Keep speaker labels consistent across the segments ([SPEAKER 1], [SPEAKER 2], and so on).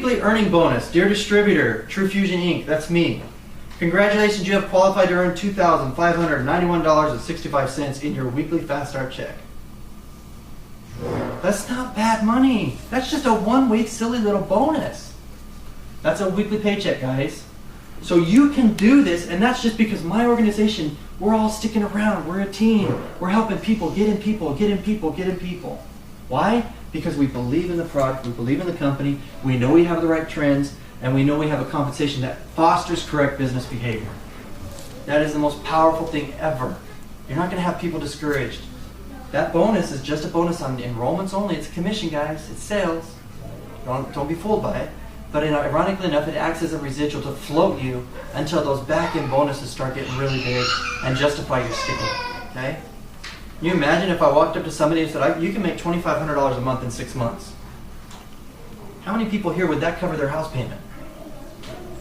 [SPEAKER 1] weekly earning bonus. Dear distributor, True Fusion Inc., that's me. Congratulations, you have qualified to earn $2,591.65 in your weekly Fast Start check. That's not bad money. That's just a 1 week silly little bonus. That's a weekly paycheck, guys. So you can do this, and that's just because my organization, we're all sticking around. We're a team. We're helping people, getting people, getting people, getting people. Why? Because we believe in the product, we believe in the company, we know we have the right trends, and we know we have a compensation that fosters correct business behavior. That is the most powerful thing ever. You're not going to have people discouraged. That bonus is just a bonus on enrollments only. It's a commission, guys. It's sales. Don't be fooled by it. But ironically enough, it acts as a residual to float you until those back-end bonuses start getting really big and justify your sticking. Okay? Can you imagine if I walked up to somebody and said, you can make $2,500 a month in 6 months? How many people here would that cover their house payment?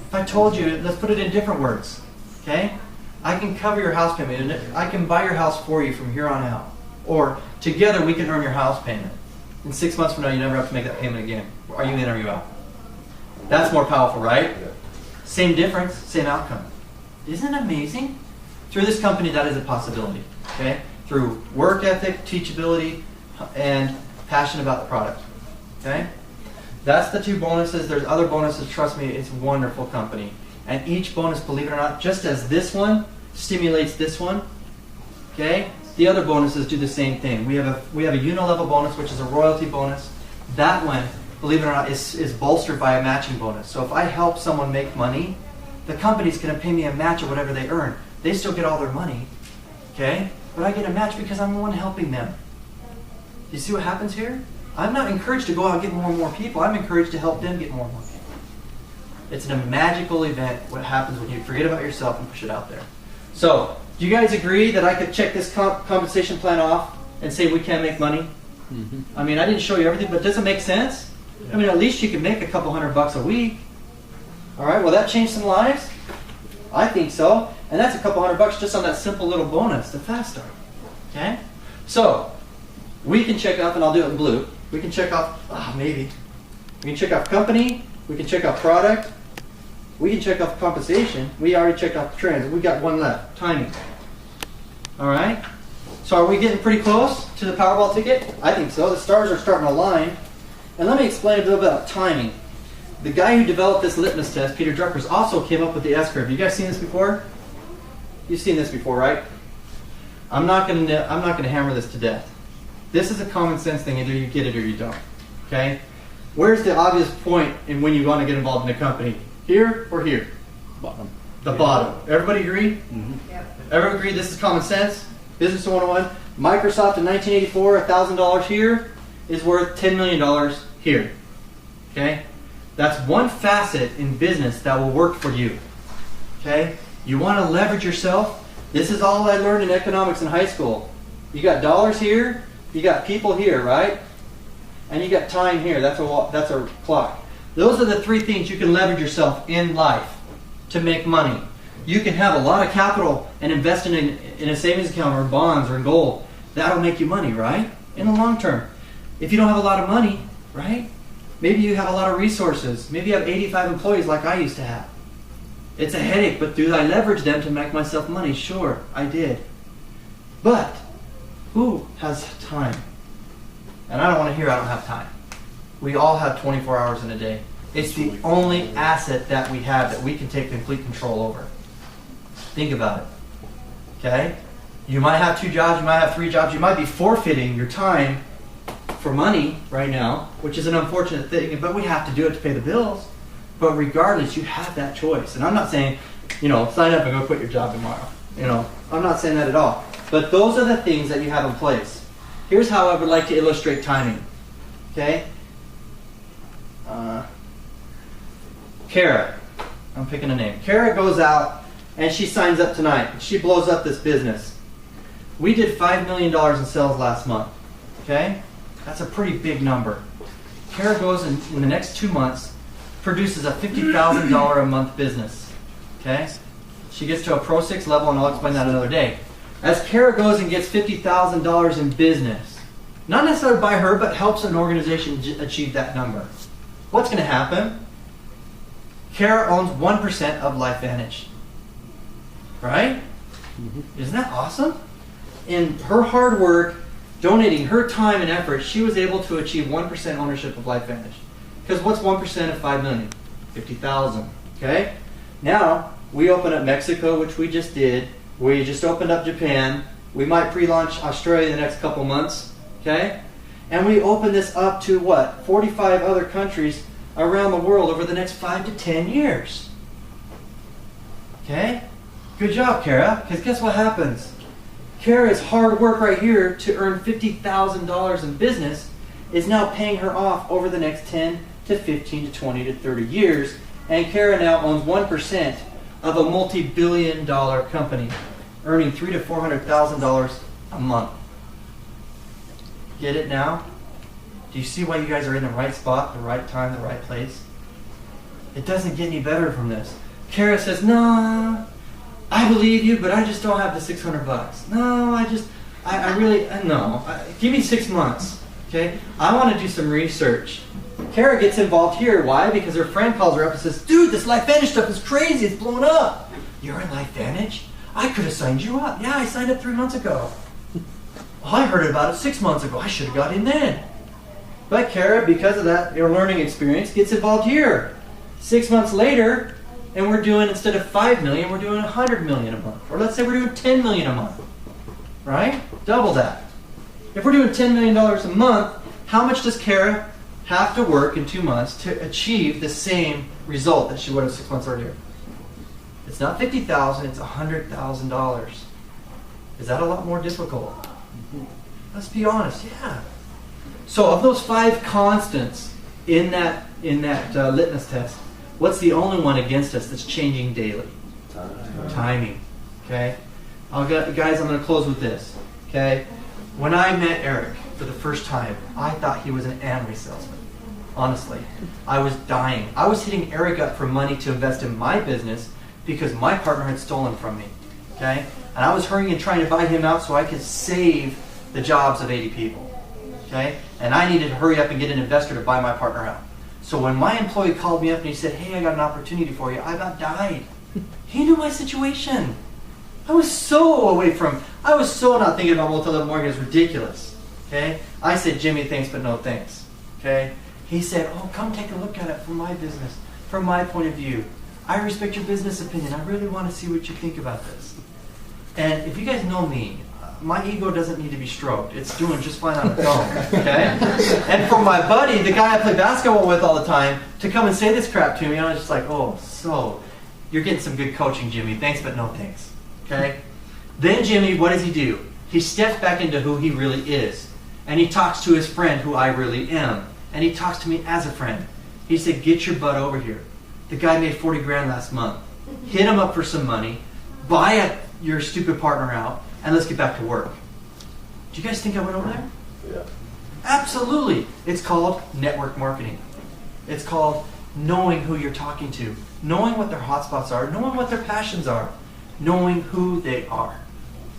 [SPEAKER 1] If I told you, let's put it in different words. Okay? I can cover your house payment. I can buy your house for you from here on out. Or together we can earn your house payment. In 6 months from now, you never have to make that payment again. Are you in or are you out? That's more powerful, right? Same difference, same outcome. Isn't it amazing? Through this company, that is a possibility. Okay? Through work ethic, teachability, and passion about the product. Okay? That's the 2 bonuses. There's other bonuses. Trust me, it's a wonderful company. And each bonus, believe it or not, just as this one stimulates this one, okay? The other bonuses do the same thing. We have a uni-level bonus, which is a royalty bonus. That one, believe it or not, is bolstered by a matching bonus. So if I help someone make money, the company's going to pay me a match of whatever they earn. They still get all their money, okay? But I get a match because I'm the one helping them. You see what happens here? I'm not encouraged to go out and get more and more people. I'm encouraged to help them get more and more people. It's a magical event, what happens when you forget about yourself and push it out there. So, do you guys agree that I could check this compensation plan off and say we can't make money? Mm-hmm. I mean, I didn't show you everything, but does it make sense? Yeah. I mean, at least you can make a couple $100 a week. All right, will that change some lives? I think so. And that's a couple $100 just on that simple little bonus, the Fast Start. Okay? So, we can check off, and I'll do it in blue. We can check off, maybe. We can check off company. We can check off product. We can check off compensation. We already checked off the trends. We got one left, timing. All right? So are we getting pretty close to the Powerball ticket? I think so. The stars are starting to align. And let me explain a little bit about timing. The guy who developed this litmus test, Peter Druckers, also came up with the S-curve. You guys seen this before? You've seen this before, right? I'm not going to hammer this to death. This is a common sense thing. Either you get it or you don't. Okay? Where's the obvious point in when you want to get involved in a company? Here or here?
[SPEAKER 2] Bottom.
[SPEAKER 1] The bottom. Everybody agree?
[SPEAKER 2] Mm-hmm.
[SPEAKER 3] Yep.
[SPEAKER 1] Everyone agree this is common sense? Business 101. Microsoft in 1984, $1,000 here is worth $10 million here. Okay? That's one facet in business that will work for you. Okay? You want to leverage yourself. This is all I learned in economics in high school. You got dollars here, you got people here, right? And you got time here. That's a clock. Those are the 3 things you can leverage yourself in life to make money. You can have a lot of capital and invest in a savings account or bonds or in gold. That'll make you money, right? In the long term. If you don't have a lot of money, right? Maybe you have a lot of resources. Maybe you have 85 employees like I used to have. It's a headache, but do I leverage them to make myself money? Sure, I did. But who has time? And I don't want to hear I don't have time. We all have 24 hours in a day. It's the only asset that we have that we can take complete control over. Think about it. Okay? You might have 2 jobs, you might have 3 jobs, you might be forfeiting your time for money right now, which is an unfortunate thing, but we have to do it to pay the bills. But regardless, you have that choice. And I'm not saying, sign up and go quit your job tomorrow. I'm not saying that at all. But those are the things that you have in place. Here's how I would like to illustrate timing. Okay? Kara. I'm picking a name. Kara goes out and she signs up tonight. She blows up this business. We did $5 million in sales last month. Okay? That's a pretty big number. Kara goes and in the next 2 months produces a $50,000 a month business. Okay? She gets to a Pro 6 level, and I'll explain that another day. As Kara goes and gets $50,000 in business, not necessarily by her, but helps an organization achieve that number, what's going to happen? Kara owns 1% of LifeVantage. Right? Isn't that awesome? In her hard work, donating her time and effort, she was able to achieve 1% ownership of LifeVantage. Because what's 1% of 5 million? 50,000. Okay? Now, we open up Mexico, which we just did. We just opened up Japan. We might pre-launch Australia in the next couple months. Okay? And we open this up to what? 45 other countries around the world over the next 5 to 10 years. Okay? Good job, Kara. Because guess what happens? Kara's hard work right here to earn $50,000 in business is now paying her off over the next 10 to 15 to 20 to 30 years. And Kara now owns 1% of a multi-billion-dollar company, earning $300,000 to $400,000 a month. Get it now? Do you see why you guys are in the right spot, the right time, the right place? It doesn't get any better from this. Kara says, "Nah, I believe you, but I just don't have the 600 bucks. No, I really, no. Give me 6 months, okay? I want to do some research." Kara gets involved here. Why? Because her friend calls her up and says, "Dude, this LifeVantage stuff is crazy. It's blowing up." "You're in LifeVantage? I could have signed you up." "Yeah, I signed up 3 months ago." "Well, I heard about it 6 months ago. I should have got in then." But Kara, because of that, your learning experience, gets involved here. 6 months later, and we're doing, instead of 5 million, we're doing 100 million a month. Or let's say we're doing 10 million a month. Right? Double that. If we're doing $10 million a month, how much does Kara have to work in 2 months to achieve the same result that she would have 6 months earlier? It's not $50,000, it's $100,000. Is that a lot more difficult? Let's be honest, yeah. So of those 5 constants in that litmus test, what's the only one against us that's changing daily? Timing. Okay? Guys, I'm going to close with this. Okay? When I met Eric for the first time, I thought he was an Amway salesman. Honestly. I was dying. I was hitting Eric up for money to invest in my business because my partner had stolen from me. Okay? And I was hurrying and trying to buy him out so I could save the jobs of 80 people. Okay? And I needed to hurry up and get an investor to buy my partner out. So when my employee called me up and he said, "Hey, I got an opportunity for you," I about died. He knew my situation. I was so not thinking about multi-level marketing. It was ridiculous. Okay? I said, "Jimmy, thanks, but no thanks." Okay? He said, "Oh, come take a look at it from my business, from my point of view. I respect your business opinion. I really want to see what you think about this." And if you guys know me, my ego doesn't need to be stroked. It's doing just fine on its own, okay? And for my buddy, the guy I play basketball with all the time, to come and say this crap to me, I was just like, "Oh, so you're getting some good coaching, Jimmy. Thanks, but no thanks." Okay? Then Jimmy, what does he do? He steps back into who he really is. And he talks to his friend, who I really am. And he talks to me as a friend. He said, "Get your butt over here. The guy made 40 grand last month. Hit him up for some money. Buy your stupid partner out. And let's get back to work." Do you guys think I went over there?
[SPEAKER 2] Yeah.
[SPEAKER 1] Absolutely. It's called network marketing. It's called knowing who you're talking to, knowing what their hotspots are, knowing what their passions are, knowing who they are.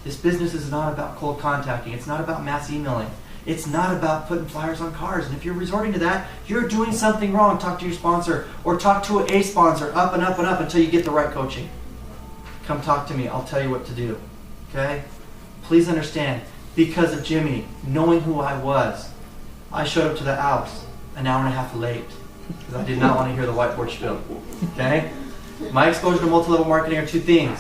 [SPEAKER 1] This business is not about cold contacting. It's not about mass emailing. It's not about putting flyers on cars. And if you're resorting to that, you're doing something wrong. Talk to your sponsor or talk to a sponsor up and up and up until you get the right coaching. Come talk to me. I'll tell you what to do. Okay? Please understand, because of Jimmy, knowing who I was, I showed up to the house an hour and a half late because I did not want to hear the whiteboard spiel. Okay? My exposure to multi-level marketing are 2 things.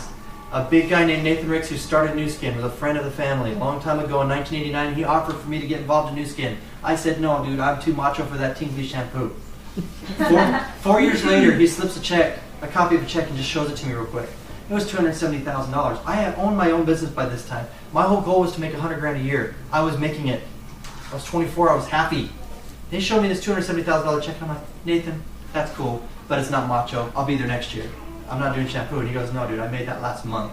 [SPEAKER 1] A big guy named Nathan Ricks, who started Nu Skin, was a friend of the family. A long time ago in 1989, he offered for me to get involved in Nu Skin. I said, "No, dude, I'm too macho for that tingly shampoo." 4 years later, he slips a copy of a check, and just shows it to me real quick. It was $270,000. I had owned my own business by this time. My whole goal was to make 100 grand a year. I was making it. I was 24. I was happy. They showed me this $270,000 check, and I'm like, "Nathan, that's cool, but it's not macho. I'll be there next year. I'm not doing shampoo." And he goes, "No, dude, I made that last month."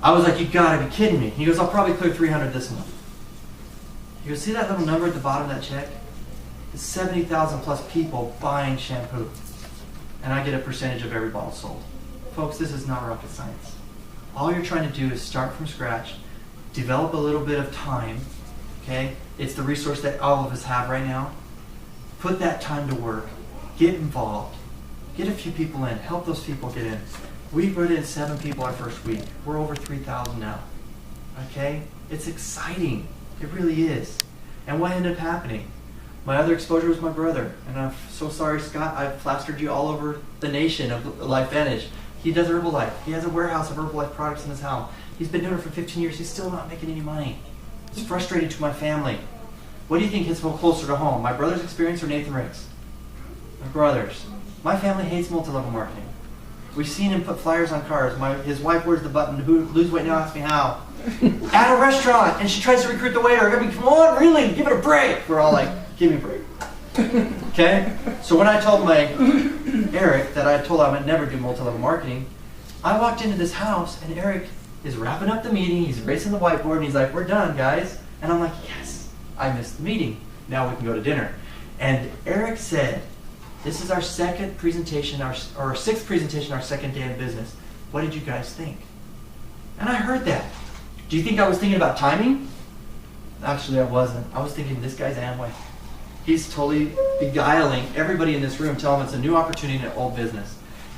[SPEAKER 1] I was like, "You gotta be kidding me." He goes, "I'll probably clear 300 this month." He goes, "See that little number at the bottom of that check? It's 70,000 plus people buying shampoo. And I get a percentage of every bottle sold." Folks, this is not rocket science. All you're trying to do is start from scratch, develop a little bit of time, okay? It's the resource that all of us have right now. Put that time to work, Get involved. Get a few people in. Help those people get in. We put in 7 people our first week. We're over 3,000 now. Okay? It's exciting. It really is. And what ended up happening? My other exposure was my brother. And I'm so sorry, Scott. I've plastered you all over the nation of LifeVantage. He does Herbalife. He has a warehouse of Herbalife products in his house. He's been doing it for 15 years. He's still not making any money. It's frustrating to my family. What do you think hits closer to home? My brother's experience or Nathan Riggs? My brother's. My family hates multi-level marketing. We've seen him put flyers on cars. His wife wears the button, "Who lose weight now, ask me how." At a restaurant, and she tries to recruit the waiter. I mean, come on, really, give it a break. We're all like, give me a break. Okay? So when I told Eric that I told him I'd never do multi-level marketing, I walked into this house, and Eric is wrapping up the meeting. He's erasing the whiteboard, and he's like, "We're done, guys." And I'm like, yes, I missed the meeting. Now we can go to dinner. And Eric said, "This is our second presentation, our sixth presentation, our second day in business. What did you guys think?" And I heard that. Do you think I was thinking about timing? Actually, I wasn't. I was thinking, this guy's Amway. He's totally beguiling everybody in this room, telling them it's a new opportunity in an old business.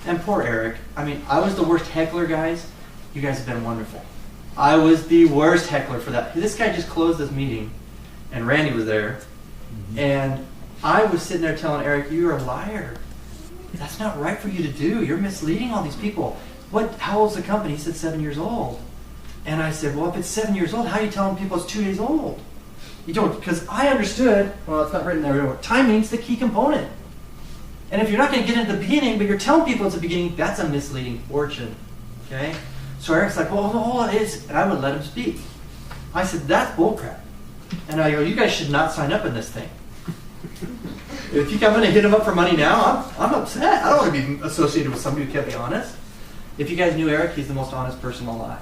[SPEAKER 1] And poor Eric. I mean, I was the worst heckler, guys. You guys have been wonderful. I was the worst heckler for that. This guy just closed this meeting, and Randy was there, and I was sitting there telling Eric, "You're a liar. That's not right for you to do. You're misleading all these people." How old's the company? He said 7 years old. And I said, "Well, if it's 7 years old, how are you telling people it's 2 days old?" You don't, because I understood, well, it's not written there, timing's the key component. And if you're not going to get it at the beginning, but you're telling people it's the beginning, that's a misleading fortune. Okay? So Eric's like, "Well, no, it is." And I would let him speak. I said, "That's bullcrap." And I go, "You guys should not sign up in this thing. If you come in and hit him up for money now, I'm upset. I don't want to be associated with somebody who can't be honest." If you guys knew Eric, he's the most honest person alive.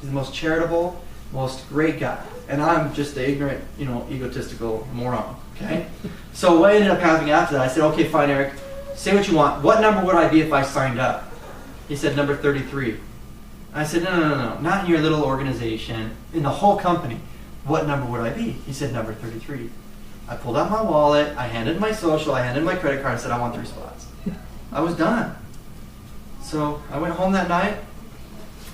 [SPEAKER 1] He's the most charitable, most great guy. And I'm just the ignorant, egotistical moron. Okay? So what ended up happening after that, I said, "Okay, fine, Eric. Say what you want. What number would I be if I signed up?" He said, "Number 33. I said, No. Not in your little organization. In the whole company. What number would I be?" He said, "Number 33. I pulled out my wallet, I handed my social, I handed my credit card, and said, "I want 3 spots." I was done. So I went home that night.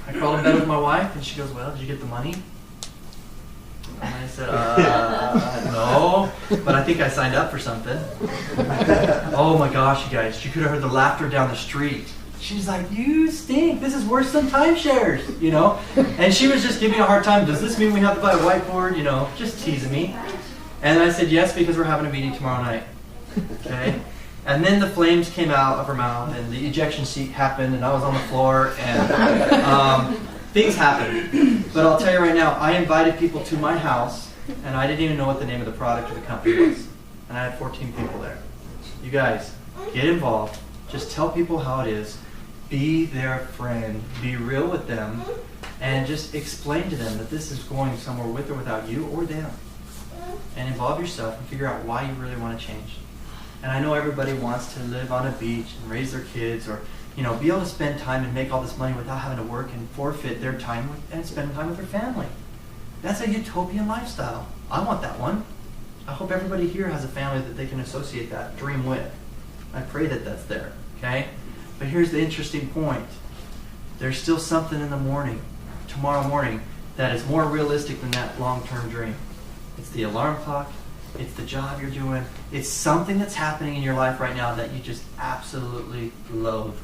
[SPEAKER 1] I crawled in bed with my wife, and she goes, "Well, did you get the money?" And I said, "No, but I think I signed up for something." Oh my gosh, you guys, you could have heard the laughter down the street. She's like, "You stink. This is worse than timeshares," And she was just giving me a hard time. "Does this mean we have to buy a whiteboard?" Just teasing me. And I said, "Yes, because we're having a meeting tomorrow night." Okay? And then the flames came out of her mouth, and the ejection seat happened, and I was on the floor, and things happened. But I'll tell you right now, I invited people to my house, and I didn't even know what the name of the product or the company was. And I had 14 people there. You guys, get involved. Just tell people how it is. Be their friend. Be real with them, and just explain to them that this is going somewhere with or without you or them. And involve yourself and figure out why you really want to change. And I know everybody wants to live on a beach and raise their kids, or be able to spend time and make all this money without having to work and forfeit their time and spend time with their family. That's a utopian lifestyle. I want that one. I hope everybody here has a family that they can associate that dream with. I pray that that's there. Okay? But here's the interesting point. There's still something in the morning, tomorrow morning, that is more realistic than that long-term dream. It's the alarm clock. It's the job you're doing. It's something that's happening in your life right now that you just absolutely loathe.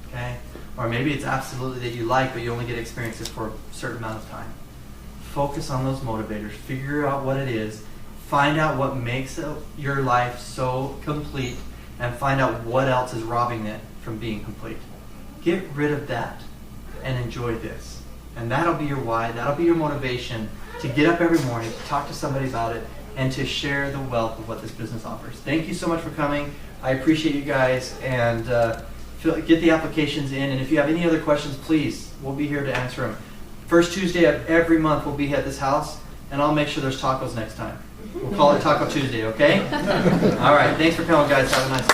[SPEAKER 1] Okay? Or maybe it's absolutely that you like, but you only get to experience it for a certain amount of time. Focus on those motivators. Figure out what it is. Find out what makes your life so complete, and find out what else is robbing it from being complete. Get rid of that and enjoy this. And that'll be your why. That'll be your motivation to get up every morning, to talk to somebody about it, and to share the wealth of what this business offers. Thank you so much for coming. I appreciate you guys, and get the applications in. And if you have any other questions, please, we'll be here to answer them. First Tuesday of every month we'll be at this house, and I'll make sure there's tacos next time. We'll call it Taco Tuesday, okay? All right, thanks for coming, guys. Have a nice